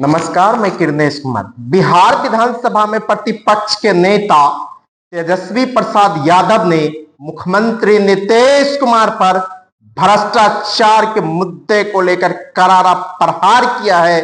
नमस्कार, मैं किरनेश कुमार। बिहार विधानसभा में प्रतिपक्ष के नेता तेजस्वी प्रसाद यादव ने मुख्यमंत्री नीतीश कुमार पर भ्रष्टाचार के मुद्दे को लेकर करारा प्रहार किया है।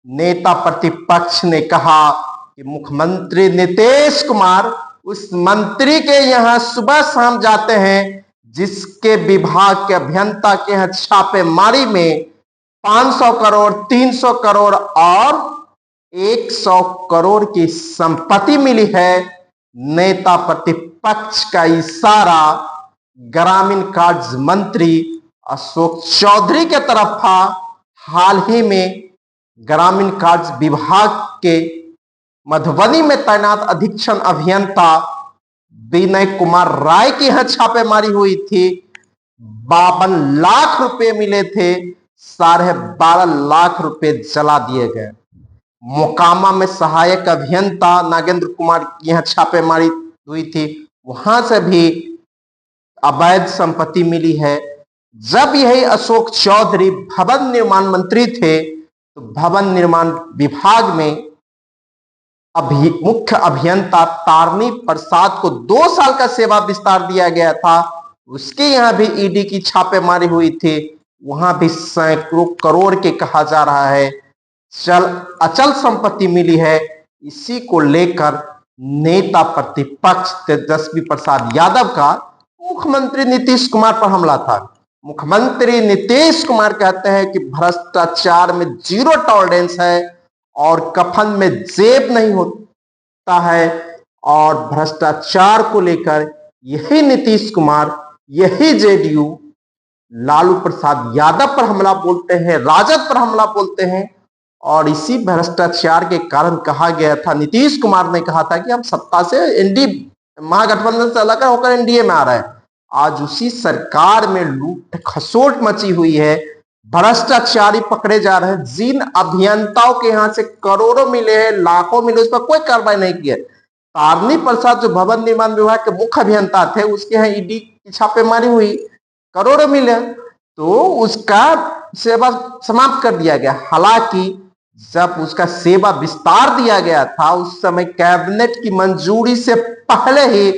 नेता प्रतिपक्ष ने कहा कि मुख्यमंत्री नीतीश कुमार उस मंत्री के यहां सुबह शाम जाते हैं जिसके विभाग के अभियंता के यहां छापेमारी में 500 करोड़, 300 करोड़ और 100 करोड़ की संपत्ति मिली है। नेता प्रतिपक्ष का इशारा ग्रामीण कार्य मंत्री अशोक चौधरी के तरफ था। हाल ही में ग्रामीण कार्य विभाग के मधुबनी में तैनात अधीक्षण अभियंता विनय कुमार राय की यहां छापेमारी हुई थी। 52 लाख रुपए मिले थे, 12.5 लाख रुपए जला दिए गए। मोकामा में सहायक अभियंता नागेंद्र कुमार की यहां छापेमारी हुई थी, वहां से भी अवैध संपत्ति मिली है। जब यही अशोक चौधरी भवन निर्माण मंत्री थे तो भवन निर्माण विभाग में मुख्य अभियंता तारनी प्रसाद को 2 साल का सेवा विस्तार दिया गया था। उसके यहां भी ईडी की छापेमारी हुई थी, वहां भी सैकड़ों करोड़ के कहा जा रहा है अचल संपत्ति मिली है। इसी को लेकर नेता प्रतिपक्ष तेजस्वी प्रसाद यादव का मुख्यमंत्री नीतीश कुमार पर हमला था। मुख्यमंत्री नीतीश कुमार कहते हैं कि भ्रष्टाचार में जीरो टॉलरेंस है और कफन में जेब नहीं होता है, और भ्रष्टाचार को लेकर यही नीतीश कुमार, यही जेडीयू लालू प्रसाद यादव पर हमला बोलते हैं, राजद पर हमला बोलते हैं। और इसी भ्रष्टाचार के कारण कहा गया था, नीतीश कुमार ने कहा था कि हम सत्ता से महागठबंधन से अलग होकर एनडीए में आ रहे हैं। आज उसी सरकार में लूट खसोट मची हुई है, भ्रष्टाचारी पकड़े जा रहे हैं। जिन अभियंताओं के यहां से करोड़ों मिले हैं, लाखों मिले, उस पर कोई कार्रवाई नहीं की है। तारनी प्रसाद जो भवन निर्माण विभाग के मुख्य अभियंता थे, उसके यहाँ ईडी की छापेमारी हुई, करोड़ों मिले, तो उसका सेवा समाप्त कर दिया गया। हालांकि जब उसका सेवा विस्तार दिया गया था, उस समय कैबिनेट की मंजूरी से पहले ही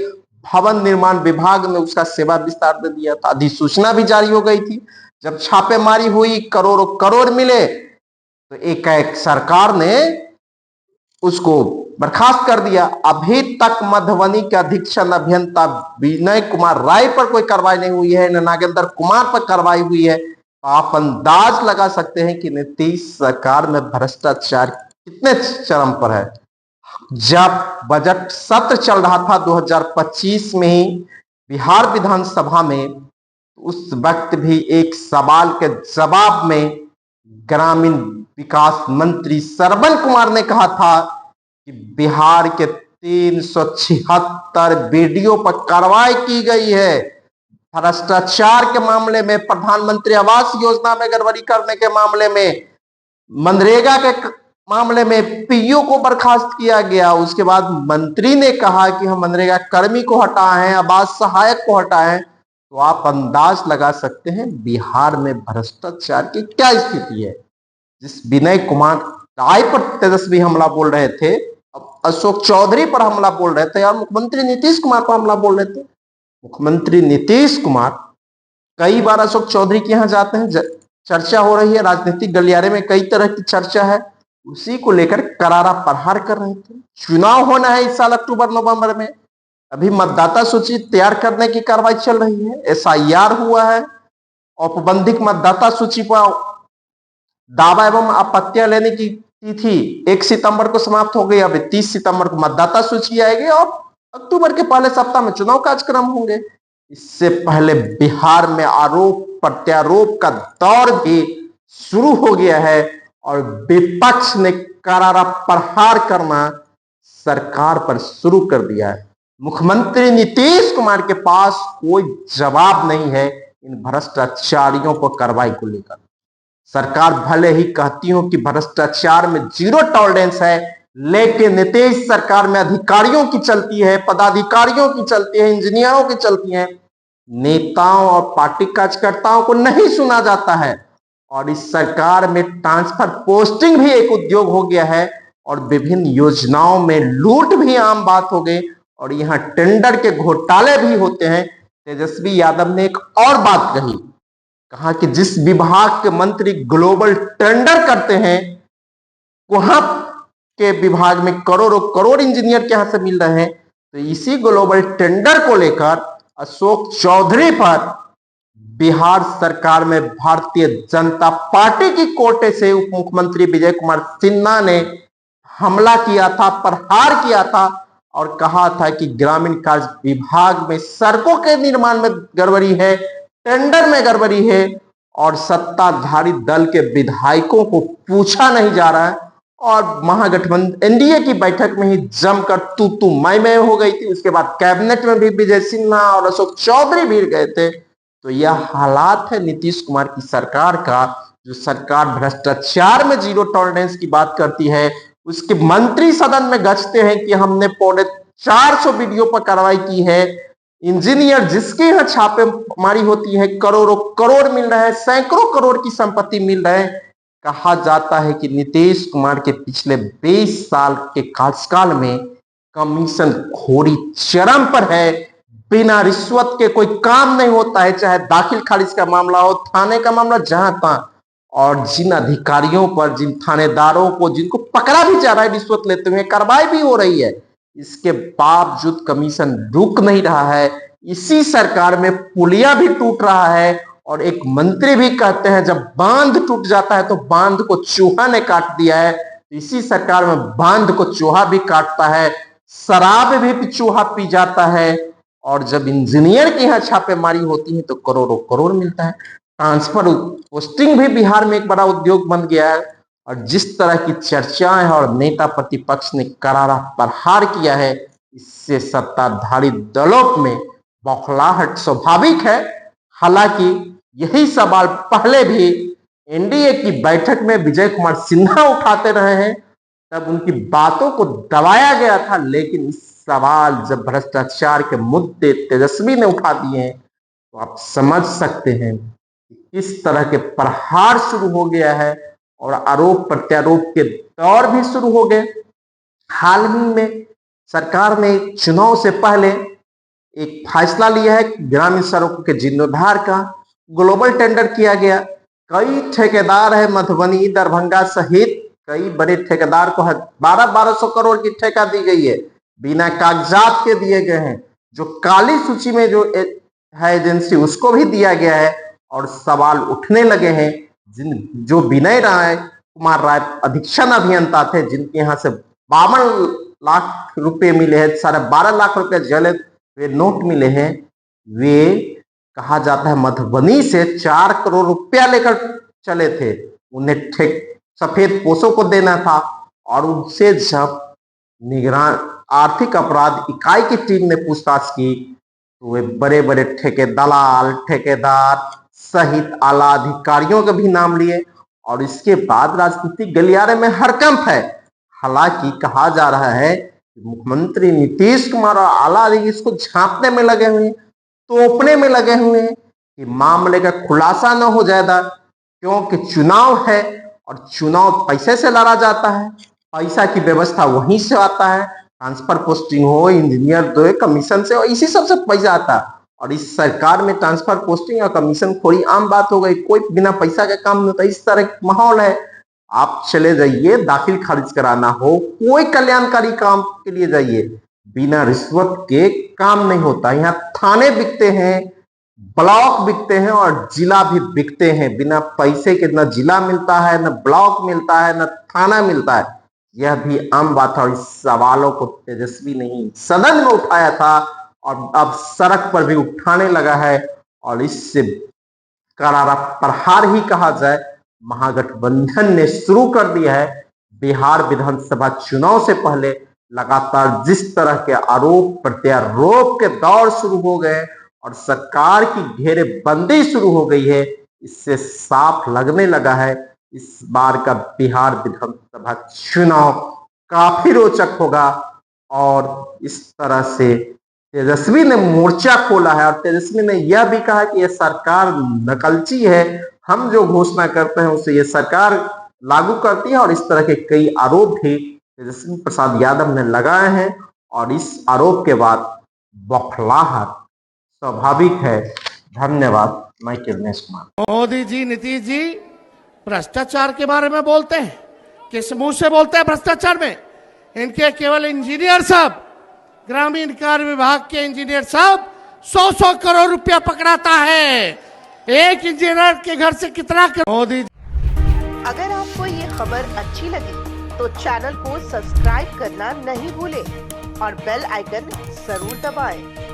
भवन निर्माण विभाग में उसका सेवा विस्तार दे दिया था, अधिसूचना भी जारी हो गई थी। जब छापेमारी हुई, करोड़ों करोड़ मिले, तो एक सरकार ने उसको बर्खास्त कर दिया। अभी तक मधुबनी के अधीक्षण अभियंता विनय कुमार राय पर कोई कार्रवाई नहीं हुई है, न नागेंद्र कुमार पर कार्रवाई हुई है। तो आप अंदाज लगा सकते हैं कि नीतीश सरकार में भ्रष्टाचार कितने चरम पर है। जब बजट सत्र चल रहा था 2025 में ही बिहार विधानसभा में, उस वक्त भी एक सवाल के जवाब में ग्रामीण विकास मंत्री श्रवण कुमार ने कहा था कि बिहार के 376 बीडीओ पर कार्रवाई की गई है। भ्रष्टाचार के मामले में, प्रधानमंत्री आवास योजना में गड़बड़ी करने के मामले में, मनरेगा के मामले में पीओ को बर्खास्त किया गया। उसके बाद मंत्री ने कहा कि हम मनरेगा कर्मी को हटाए हैं, आवास सहायक को हटाए हैं। तो आप अंदाज लगा सकते हैं बिहार में भ्रष्टाचार की क्या स्थिति है। जिस विनय कुमार राय पर तेजस्वी हमला बोल रहे थे, अशोक चौधरी पर हमला बोल रहे थे, और मुख्यमंत्री नीतीश कुमार पर हमला बोल रहे थे। मुख्यमंत्री नीतीश कुमार कई बार अशोक चौधरी के यहाँ जाते हैं, चर्चा हो रही है, राजनीतिक गलियारे में कई तरह की चर्चा है, उसी को लेकर करारा प्रहार कर रहे थे। चुनाव होना है इस साल अक्टूबर नवंबर में, अभी मतदाता सूची तैयार करने की कार्रवाई चल रही है, एसआईआर हुआ है, औपबंधिक मतदाता सूची पर दावा एवं आपत्तियां लेने की तिथि 1 सितंबर को समाप्त हो गई। अब 30 सितंबर को मतदाता सूची आएगी और अक्टूबर के पहले सप्ताह में चुनाव कार्यक्रम होंगे। इससे पहले बिहार में आरोप प्रत्यारोप का दौर भी शुरू हो गया है और विपक्ष ने करारा प्रहार करना सरकार पर शुरू कर दिया है। मुख्यमंत्री नीतीश कुमार के पास कोई जवाब नहीं है इन भ्रष्टाचारियों पर कार्रवाई को लेकर। सरकार भले ही कहती हो कि भ्रष्टाचार में जीरो टॉलरेंस है, लेकिन नीतीश सरकार में अधिकारियों की चलती है, पदाधिकारियों की चलती है, इंजीनियरों की चलती है। नेताओं और पार्टी कार्यकर्ताओं को नहीं सुना जाता है। और इस सरकार में ट्रांसफर पोस्टिंग भी एक उद्योग हो गया है और विभिन्न योजनाओं में लूट भी आम बात हो गई और यहाँ टेंडर के घोटाले भी होते हैं। तेजस्वी यादव ने एक और बात कही, कहा कि जिस विभाग के मंत्री ग्लोबल टेंडर करते हैं वहां के विभाग में करोड़ों करोड़ इंजीनियर के यहां से मिल रहे हैं, तो इसी ग्लोबल टेंडर को लेकर अशोक चौधरी पर बिहार सरकार में भारतीय जनता पार्टी की कोटे से उप मुख्यमंत्री विजय कुमार सिन्हा ने हमला किया था, प्रहार किया था और कहा था कि ग्रामीण कार्य विभाग में सड़कों के निर्माण में गड़बड़ी है, टेंडर में गड़बड़ी है और सत्ताधारी दल के विधायकों को पूछा नहीं जा रहा है। और महागठबंधन एनडीए की बैठक में ही जमकर तू मैं हो गई थी। उसके बाद कैबिनेट में भी विजय सिन्हा और अशोक चौधरी भिड़ गए थे। तो यह हालात है नीतीश कुमार की सरकार का, जो सरकार भ्रष्टाचार में जीरो टॉलरेंस की बात करती है। उसके मंत्री सदन में गजते हैं कि हमने 450 वीडियो पर कार्रवाई की है। इंजीनियर जिसके यहाँ छापेमारी होती है करोड़ों करोड़ मिल रहे हैं, सैकड़ों करोड़ की संपत्ति मिल रहे हैं। कहा जाता है कि नीतीश कुमार के पिछले 20 साल के कार्यकाल में कमीशन खोरी चरम पर है। बिना रिश्वत के कोई काम नहीं होता है, चाहे दाखिल खारिज का मामला हो, थाने का मामला, जहां तहां। और जिन अधिकारियों पर, जिन थानेदारों को, जिनको पकड़ा भी जा रहा है रिश्वत लेते हुए, कार्रवाई भी हो रही है, इसके बावजूद कमीशन रुक नहीं रहा है। इसी सरकार में पुलिया भी टूट रहा है और एक मंत्री भी कहते हैं जब बांध टूट जाता है तो बांध को चूहा ने काट दिया है। इसी सरकार में बांध को चूहा भी काटता है, शराब भी चूहा पी जाता है और जब इंजीनियर के यहाँ छापेमारी होती है तो करोड़ों करोड़ मिलता है। ट्रांसफर पोस्टिंग भी बिहार में एक बड़ा उद्योग बन गया है और जिस तरह की चर्चाएं और नेता प्रतिपक्ष ने करारा प्रहार किया है, इससे सत्ताधारी दलों में बौखलाहट स्वाभाविक है। हालांकि यही सवाल पहले भी एनडीए की बैठक में विजय कुमार सिन्हा उठाते रहे हैं, तब उनकी बातों को दबाया गया था। लेकिन इस सवाल जब भ्रष्टाचार के मुद्दे तेजस्वी ने उठा दिए हैं तो आप समझ सकते हैं कि किस तरह के प्रहार शुरू हो गया है और आरोप प्रत्यारोप के दौर भी शुरू हो गए। हाल ही में सरकार ने चुनाव से पहले एक फैसला लिया है कि ग्रामीण सड़कों के जीर्णोद्धार का ग्लोबल टेंडर किया गया। कई ठेकेदार है, मधुबनी, दरभंगा सहित कई बड़े ठेकेदार को 1200 करोड़ की ठेका दी गई है, बिना कागजात के दिए गए हैं। जो काली सूची में जो है एजेंसी, उसको भी दिया गया है और सवाल उठने लगे हैं। जो विनय कुमार राय अधीक्षण अभियंता थे, जिनके यहाँ से 52 लाख रुपए मिले हैं, 12.5 लाख रुपए जले वे नोट मिले हैं, वे कहा जाता है मधुबनी से 4 करोड़ रुपया लेकर चले थे। उन्हें सफेद पोशों को देना था और उनसे जब निगरान आर्थिक अपराध इकाई की टीम ने पूछताछ की तो वे बड़े बड़े ठेकेदार सहित आला अधिकारियों के भी नाम लिए और इसके बाद राजनीतिक गलियारे में हड़कंप है। हालांकि कहा जा रहा है कि मुख्यमंत्री नीतीश कुमार और आला अधिकारी इसको झांपने में लगे हुए हैं, तोपने में लगे हुए हैं कि मामले का खुलासा न हो जाएगा, क्योंकि चुनाव है और चुनाव पैसे से लड़ा जाता है। पैसा की व्यवस्था वहीं से आता है, ट्रांसफर पोस्टिंग हो, इंजीनियर दो, कमीशन से, और इसी सबसे पैसा आता है। और इस सरकार में ट्रांसफर पोस्टिंग और कमीशन खोरी आम बात हो गई, कोई बिना पैसा का काम नहीं होता। इस तरह का माहौल है। आप चले जाइए, दाखिल खारिज कराना हो, कोई कल्याणकारी काम के लिए जाइए, बिना रिश्वत के काम नहीं होता। यहाँ थाने बिकते हैं, ब्लॉक बिकते हैं और जिला भी बिकते हैं। बिना पैसे के न जिला मिलता है, न ब्लॉक मिलता है, न थाना मिलता है। यह भी आम बात है और इस सवालों को तेजस्वी ने सदन में उठाया था और अब सड़क पर भी उठाने लगा है और इससे करारा प्रहार ही कहा जाए। महागठबंधन ने शुरू कर दिया है। बिहार विधानसभा चुनाव से पहले लगातार जिस तरह के आरोप प्रत्यारोप के दौर शुरू हो गए और सरकार की घेरेबंदी शुरू हो गई है, इससे साफ लगने लगा है इस बार का बिहार विधानसभा चुनाव काफी रोचक होगा और इस तरह से तेजस्वी ने मोर्चा खोला है और तेजस्वी ने यह भी कहा कि यह सरकार नकलची है, हम जो घोषणा करते हैं उसे यह सरकार लागू करती है। और इस तरह के कई आरोप भी तेजस्वी प्रसाद यादव ने लगाए हैं और इस आरोप के बाद बौखलाहट स्वाभाविक है। धन्यवाद। मैं किरनेश कुमार। मोदी जी, नीतीश जी भ्रष्टाचार के बारे में बोलते हैं, किस मुंह से बोलते हैं भ्रष्टाचार में? इनके केवल इंजीनियर साहब, ग्रामीण कार्य विभाग के इंजीनियर साहब 100-100 करोड़ रुपया पकड़ाता है। एक इंजीनियर के घर से कितना मोदी। अगर आपको ये खबर अच्छी लगी तो चैनल को सब्सक्राइब करना नहीं भूलें और बेल आइकन जरूर दबाएं।